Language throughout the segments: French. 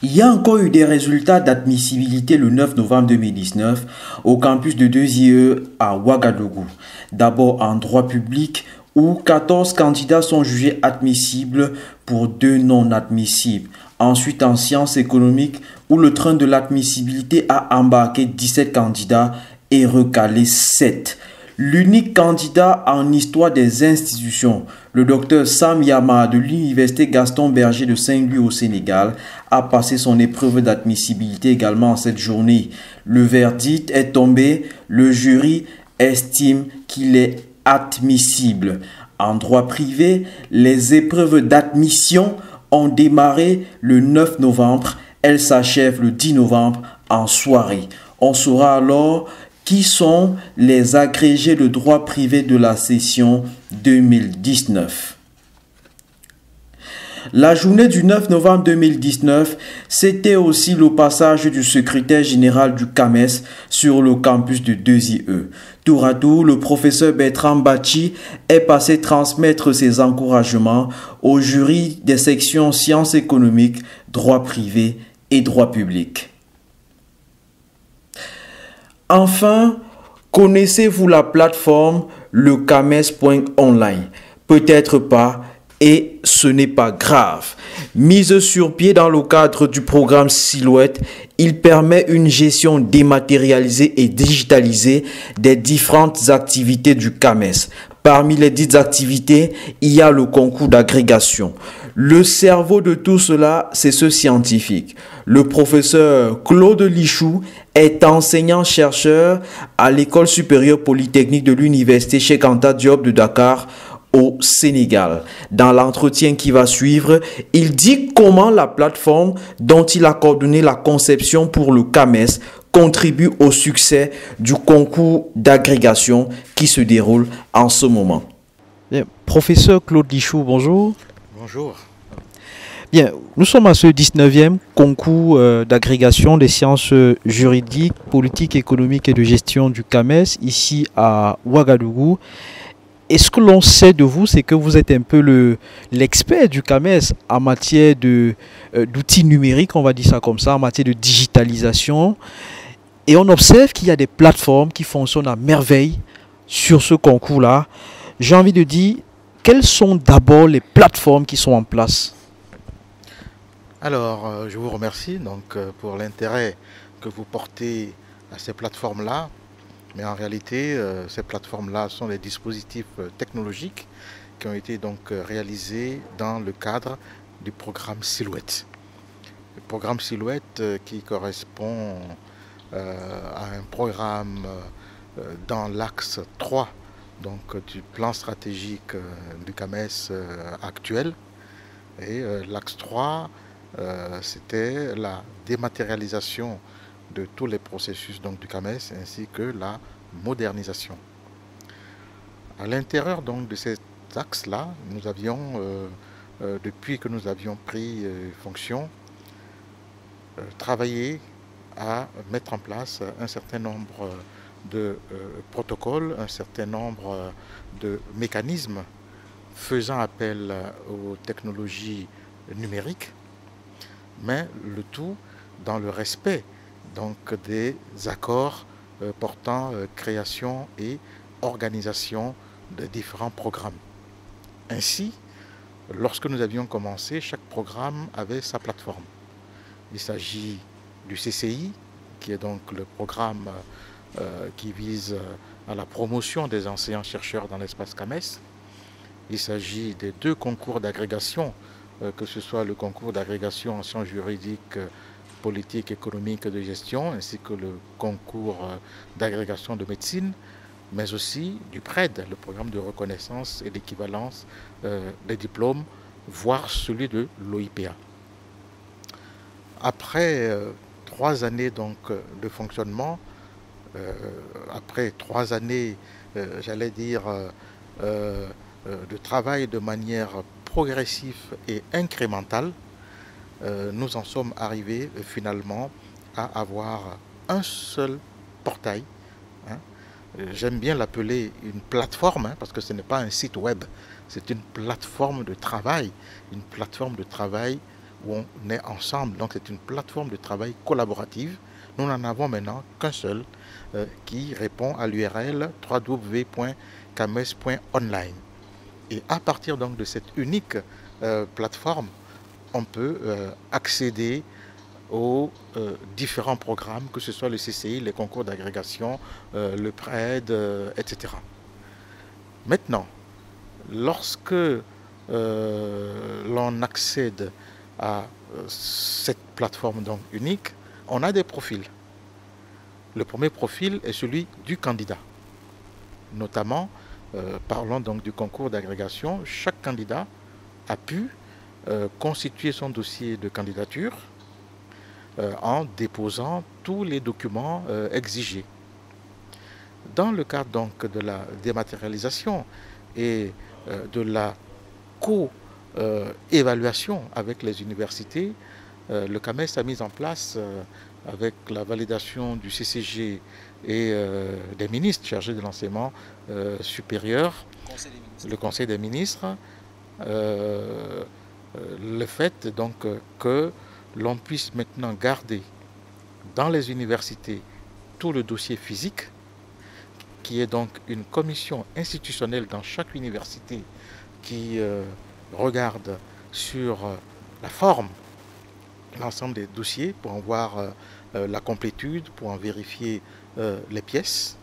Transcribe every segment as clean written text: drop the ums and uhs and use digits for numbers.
Il y a encore eu des résultats d'admissibilité le 9 novembre 2019 au campus de 2IE à Ouagadougou. D'abord en droit public où 14 candidats sont jugés admissibles pour 2 non admissibles. Ensuite en sciences économiques où le train de l'admissibilité a embarqué 17 candidats et recalé 7. L'unique candidat en histoire des institutions, le docteur Sam Yama de l'université Gaston Berger de Saint-Louis au Sénégal, a passé son épreuve d'admissibilité également en cette journée. Le verdict est tombé, le jury estime qu'il est admissible. En droit privé, les épreuves d'admission ont démarré le 9 novembre. Elles s'achèvent le 10 novembre en soirée. On saura alors qui sont les agrégés de droit privé de la session 2019. La journée du 9 novembre 2019, c'était aussi le passage du secrétaire général du CAMES sur le campus de 2IE. Tour à tour, le professeur Bertrand Bachi est passé transmettre ses encouragements au jury des sections sciences économiques, droit privé et droit public. Enfin, connaissez-vous la plateforme lecames.online? Peut-être pas, et ce n'est pas grave. Mise sur pied dans le cadre du programme Silhouette, il permet une gestion dématérialisée et digitalisée des différentes activités du CAMES. Parmi les dites activités, il y a le concours d'agrégation. Le cerveau de tout cela, c'est ce scientifique. Le professeur Claude Lichou est enseignant-chercheur à l'École supérieure polytechnique de l'Université Cheikh Anta Diop de Dakar au Sénégal. Dans l'entretien qui va suivre, il dit comment la plateforme dont il a coordonné la conception pour le CAMES contribue au succès du concours d'agrégation qui se déroule en ce moment. Bien, professeur Claude Lichou, bonjour. Bonjour. Bien, nous sommes à ce 19e concours d'agrégation des sciences juridiques, politiques, économiques et de gestion du CAMES, ici à Ouagadougou. Et ce que l'on sait de vous, c'est que vous êtes un peu l'expert du CAMES en matière d'outils numériques, on va dire ça comme ça, en matière de digitalisation. Et on observe qu'il y a des plateformes qui fonctionnent à merveille sur ce concours-là. J'ai envie de dire, quelles sont d'abord les plateformes qui sont en place? Alors, je vous remercie pour l'intérêt que vous portez à ces plateformes-là. Mais en réalité, ces plateformes-là sont des dispositifs technologiques qui ont été réalisés dans le cadre du programme Silhouette. Le programme Silhouette qui correspond à un programme dans l'axe 3 du plan stratégique du CAMES actuel. Et l'axe 3, c'était la dématérialisation de tous les processus du CAMES ainsi que la modernisation. À l'intérieur de cet axe-là, nous avions, depuis que nous avions pris fonction, travaillé à mettre en place un certain nombre de protocoles, un certain nombre de mécanismes faisant appel aux technologies numériques, mais le tout dans le respect des accords portant création et organisation de différents programmes. Ainsi, lorsque nous avions commencé, chaque programme avait sa plateforme. Il s'agit du CCI, qui est le programme qui vise à la promotion des enseignants-chercheurs dans l'espace CAMES. Il s'agit des 2 concours d'agrégation, que ce soit le concours d'agrégation en sciences juridiques, politique, économique et de gestion, ainsi que le concours d'agrégation de médecine, mais aussi du PRED, le programme de reconnaissance et d'équivalence des diplômes, voire celui de l'OIPA. Après 3 années de fonctionnement, après 3 années, j'allais dire, de travail de manière progressive et incrémentale, nous en sommes arrivés finalement à avoir un seul portail. J'aime bien l'appeler une plateforme, parce que ce n'est pas un site web, c'est une plateforme de travail où on est ensemble. Donc c'est une plateforme de travail collaborative. Nous n'en avons maintenant qu'un seul qui répond à l'URL www.cames.online. Et à partir donc de cette unique plateforme, on peut accéder aux différents programmes, que ce soit le CCI, les concours d'agrégation, le PRED, etc. Maintenant, lorsque l'on accède à cette plateforme donc unique, on a des profils. Le premier profil est celui du candidat. Notamment, parlons donc du concours d'agrégation, chaque candidat a pu constituer son dossier de candidature en déposant tous les documents exigés. Dans le cadre donc de la dématérialisation et de la co-évaluation avec les universités, le CAMES a mis en place, avec la validation du CCG et des ministres chargés de l'enseignement supérieur, le Conseil des ministres, le fait donc que l'on puisse maintenant garder dans les universités tout le dossier physique, qui est donc une commission institutionnelle dans chaque université qui regarde sur la forme l'ensemble des dossiers pour en voir la complétude, pour en vérifier les pièces,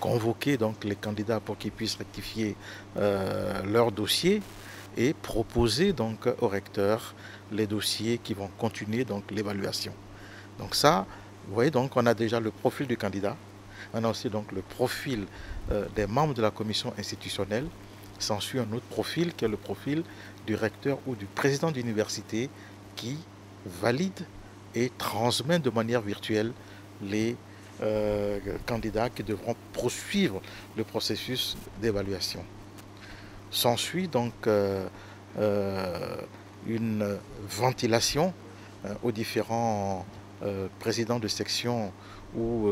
convoquer donc les candidats pour qu'ils puissent rectifier leur dossier et proposer donc au recteur les dossiers qui vont continuer donc l'évaluation. Donc ça, vous voyez, donc on a déjà le profil du candidat, on a aussi donc le profil des membres de la commission institutionnelle. S'ensuit un autre profil qui est le profil du recteur ou du président d'université qui valide et transmet de manière virtuelle les candidats qui devront poursuivre le processus d'évaluation. S'ensuit donc une ventilation aux différents présidents de section ou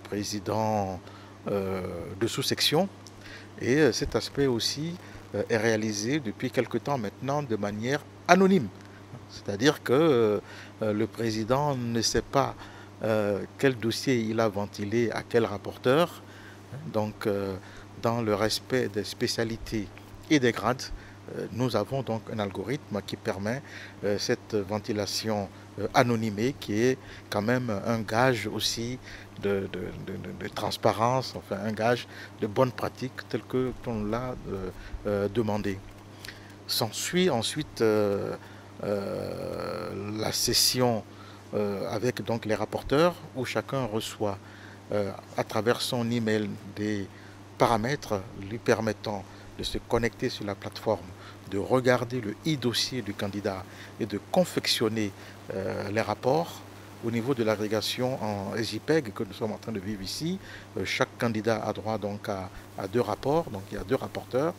présidents de sous-section. Et cet aspect aussi est réalisé depuis quelque temps maintenant de manière anonyme. C'est-à-dire que le président ne sait pas quel dossier il a ventilé à quel rapporteur. Donc, dans le respect des spécialités et des grades, nous avons donc un algorithme qui permet cette ventilation anonymée, qui est quand même un gage aussi de transparence, enfin un gage de bonne pratique tel que l'on l'a demandé. S'ensuit ensuite la session avec donc les rapporteurs, où chacun reçoit à travers son email des paramètres lui permettant de se connecter sur la plateforme, de regarder le e-dossier du candidat et de confectionner les rapports. Au niveau de l'agrégation en SJPEG que nous sommes en train de vivre ici, chaque candidat a droit donc à 2 rapports, donc il y a 2 rapporteurs,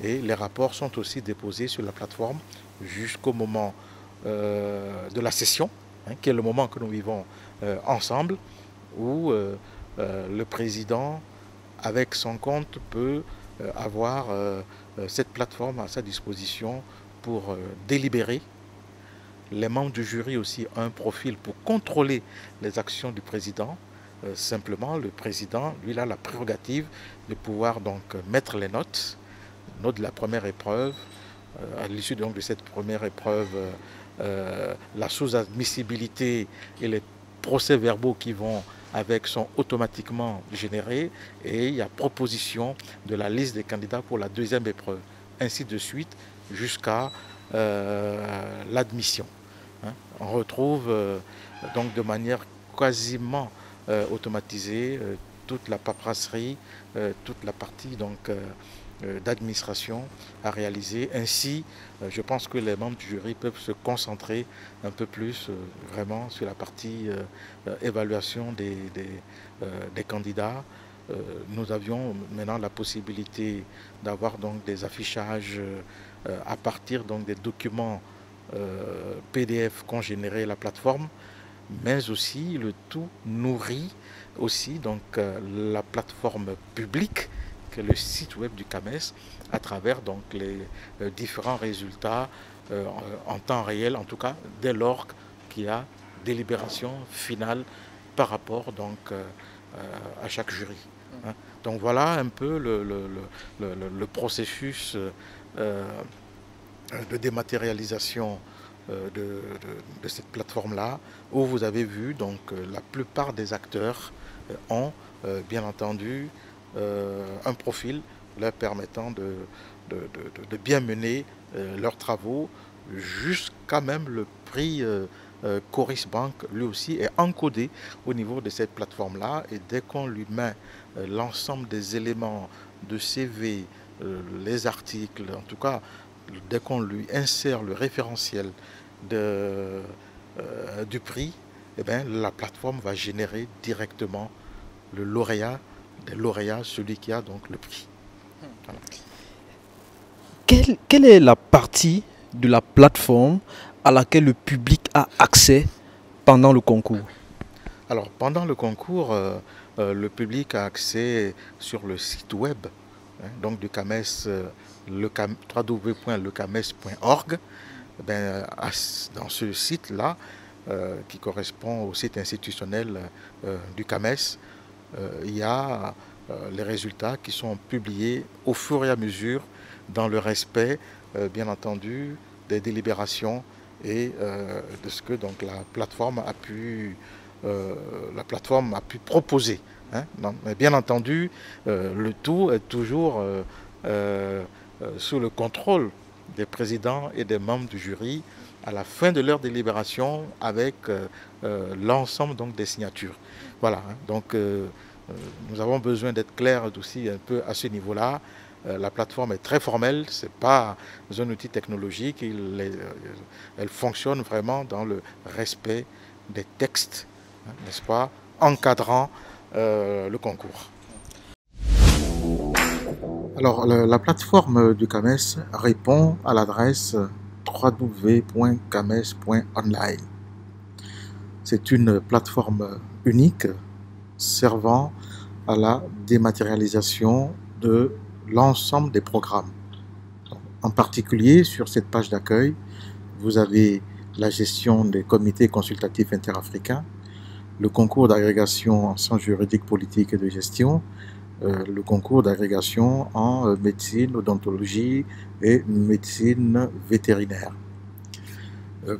et les rapports sont aussi déposés sur la plateforme jusqu'au moment de la session, qui est le moment que nous vivons ensemble, où le président, avec son compte, peut avoir cette plateforme à sa disposition pour délibérer. Les membres du jury aussi ont un profil pour contrôler les actions du président. Simplement, le président, lui, il a la prérogative de pouvoir donc mettre les notes de la première épreuve. À l'issue donc de cette première épreuve, la sous-admissibilité et les procès-verbaux qui vont avec sont automatiquement générés, et il y a proposition de la liste des candidats pour la deuxième épreuve, ainsi de suite jusqu'à l'admission. On retrouve donc de manière quasiment automatisée toute la paperasserie, toute la partie donc d'administration à réaliser. Ainsi, je pense que les membres du jury peuvent se concentrer un peu plus vraiment sur la partie évaluation des candidats. Nous avions maintenant la possibilité d'avoir donc des affichages à partir donc des documents PDF qu'ont généré la plateforme, mais aussi le tout nourrit aussi donc la plateforme publique le site web du CAMES à travers donc les différents résultats en temps réel, en tout cas dès lors qu'il y a délibération finale par rapport donc à chaque jury. Hein. Donc voilà un peu le processus de dématérialisation de cette plateforme-là, où vous avez vu donc la plupart des acteurs ont bien entendu un profil leur permettant de bien mener leurs travaux, jusqu'à même le prix Coris Bank, lui aussi, est encodé au niveau de cette plateforme-là. Et dès qu'on lui met l'ensemble des éléments de CV, les articles, en tout cas, dès qu'on lui insère le référentiel du prix, eh bien, la plateforme va générer directement le lauréat des lauréats, celui qui a donc le prix. Voilà. Quelle est la partie de la plateforme à laquelle le public a accès pendant le concours? Alors, pendant le concours, le public a accès sur le site web donc du CAMES, www.lecames.org. Dans ce site-là, qui correspond au site institutionnel du CAMES, il y a les résultats qui sont publiés au fur et à mesure dans le respect, bien entendu, des délibérations et de ce que donc la plateforme a pu proposer. Hein. Non, mais bien entendu, le tout est toujours sous le contrôle des présidents et des membres du jury à la fin de leur délibération avec l'ensemble donc des signatures. Voilà. Hein. Donc nous avons besoin d'être clairs aussi un peu à ce niveau-là. La plateforme est très formelle, ce n'est pas un outil technologique, elle fonctionne vraiment dans le respect des textes, hein, n'est-ce pas, encadrant le concours. Alors, la plateforme du CAMES répond à l'adresse www.cames.online. C'est une plateforme unique servant à la dématérialisation de l'ensemble des programmes. En particulier, sur cette page d'accueil, vous avez la gestion des comités consultatifs interafricains, le concours d'agrégation en sciences juridiques, politiques et de gestion, le concours d'agrégation en médecine, odontologie et médecine vétérinaire.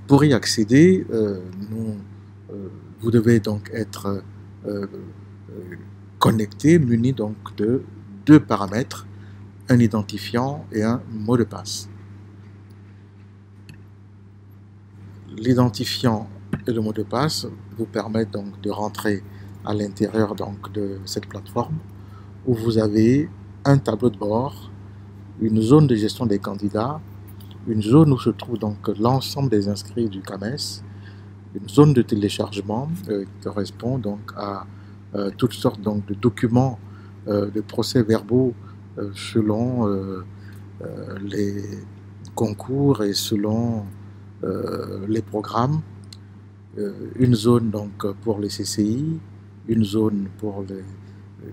Pour y accéder, vous devez donc être connecté, muni donc de deux paramètres, un identifiant et un mot de passe. L'identifiant et le mot de passe vous permettent donc de rentrer à l'intérieur donc de cette plateforme où vous avez un tableau de bord, une zone de gestion des candidats, une zone où se trouve donc l'ensemble des inscrits du CAMES, une zone de téléchargement qui correspond donc à toutes sortes donc de documents, de procès-verbaux selon les concours et selon les programmes, une zone donc pour les CCI, une zone pour les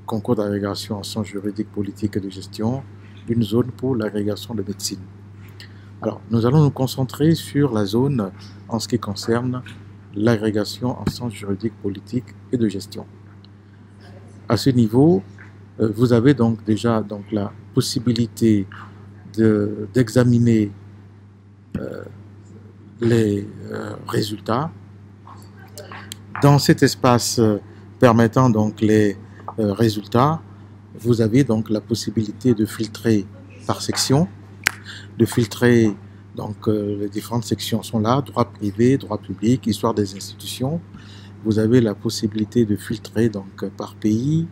concours d'agrégation en sciences juridiques, politiques et de gestion, une zone pour l'agrégation de médecine. Alors, nous allons nous concentrer sur la zone en ce qui concerne l'agrégation en sciences juridiques, politiques et de gestion. À ce niveau, vous avez donc déjà donc la possibilité d'examiner les résultats. Dans cet espace permettant donc les résultats, vous avez donc la possibilité de filtrer par section, de filtrer donc les différentes sections sont là, droit privé, droit public, histoire des institutions. Vous avez la possibilité de filtrer donc par pays,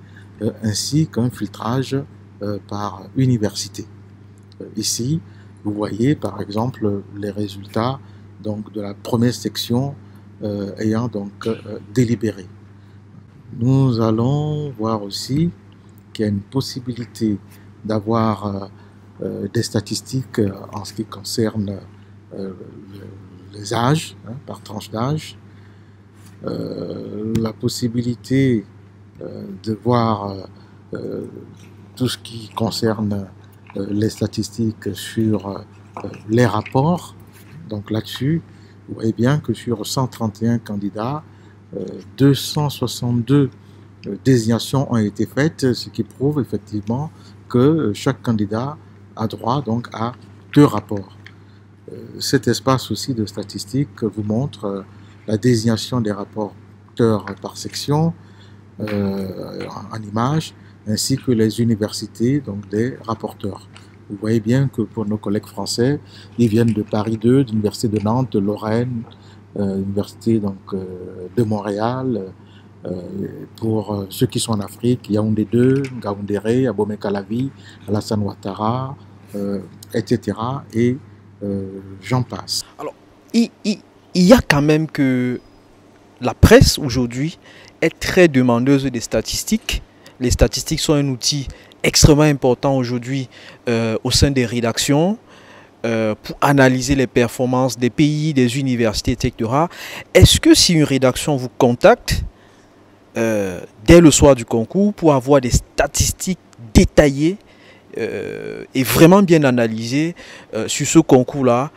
ainsi qu'un filtrage par université. Ici, vous voyez par exemple les résultats donc de la première section ayant donc délibéré. Nous allons voir aussi qu'il y a une possibilité d'avoir des statistiques en ce qui concerne les âges, hein, par tranche d'âge, la possibilité de voir tout ce qui concerne les statistiques sur les rapports. Donc là-dessus, vous voyez bien que sur 131 candidats, 262 désignations ont été faites, ce qui prouve effectivement que chaque candidat a droit donc à 2 rapports. Cet espace aussi de statistiques vous montre la désignation des rapporteurs par section en images, ainsi que les universités, donc des rapporteurs. Vous voyez bien que pour nos collègues français, ils viennent de Paris 2, de l'Université de Nantes, de Lorraine, l'Université de Montréal. Pour ceux qui sont en Afrique, Yaoundé 2, Ngaoundéré, Abomey Calavi, Alassane Ouattara, etc. Et j'en passe. Alors, il y a quand même que la presse aujourd'hui est très demandeuse des statistiques. Les statistiques sont un outil extrêmement important aujourd'hui au sein des rédactions pour analyser les performances des pays, des universités, etc. Est-ce que si une rédaction vous contacte dès le soir du concours pour avoir des statistiques détaillées et vraiment bien analysées sur ce concours-là,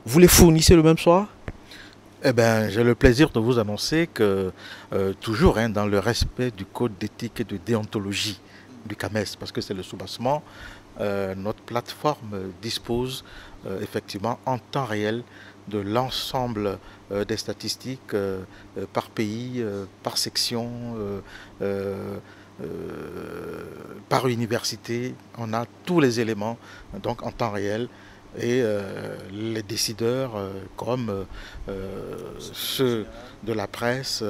vous les fournissez le même soir? Eh bien, j'ai le plaisir de vous annoncer que, toujours dans le respect du code d'éthique et de déontologie du CAMES, parce que c'est le soubassement, notre plateforme dispose effectivement en temps réel de l'ensemble des statistiques par pays, par section, par université. On a tous les éléments donc en temps réel. Et les décideurs, comme ceux de la presse,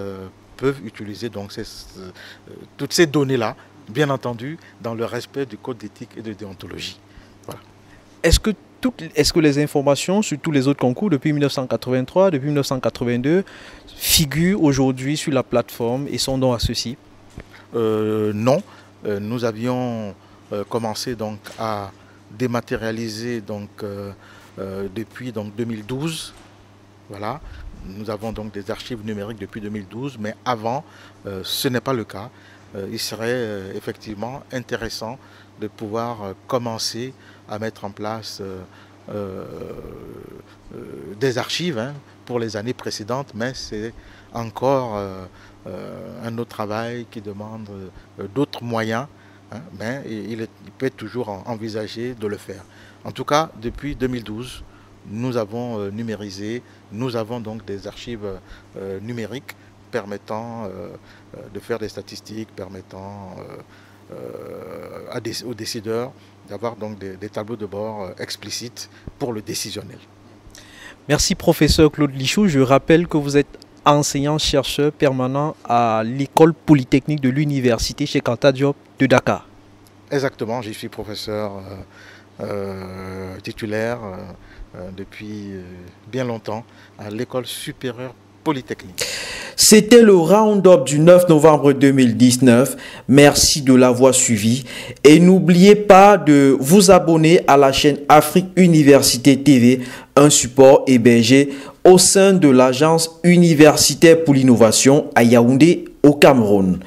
peuvent utiliser donc toutes ces données-là, bien entendu, dans le respect du code d'éthique et de déontologie. Voilà. Est-ce que les informations sur tous les autres concours depuis 1983, depuis 1982, figurent aujourd'hui sur la plateforme et sont donc accessibles? Non. Nous avions commencé donc à dématérialisé depuis 2012. Voilà. Nous avons donc des archives numériques depuis 2012, mais avant, ce n'est pas le cas. Il serait effectivement intéressant de pouvoir commencer à mettre en place des archives pour les années précédentes, mais c'est encore un autre travail qui demande d'autres moyens. Mais il peut toujours envisager de le faire. En tout cas, depuis 2012, nous avons numérisé, nous avons donc des archives numériques permettant de faire des statistiques, permettant aux décideurs d'avoir donc des tableaux de bord explicites pour le décisionnel. Merci professeur Claude Lichou. Je rappelle que vous êtes enseignant-chercheur permanent à l'école polytechnique de l'université Cheikh Anta Diop de Dakar. Exactement, j'y suis professeur titulaire depuis bien longtemps à l'école supérieure polytechnique. C'était le round-up du 9 novembre 2019. Merci de l'avoir suivi et n'oubliez pas de vous abonner à la chaîne Afrique Université TV, un support hébergé au sein de l'agence universitaire pour l'innovation à Yaoundé au Cameroun.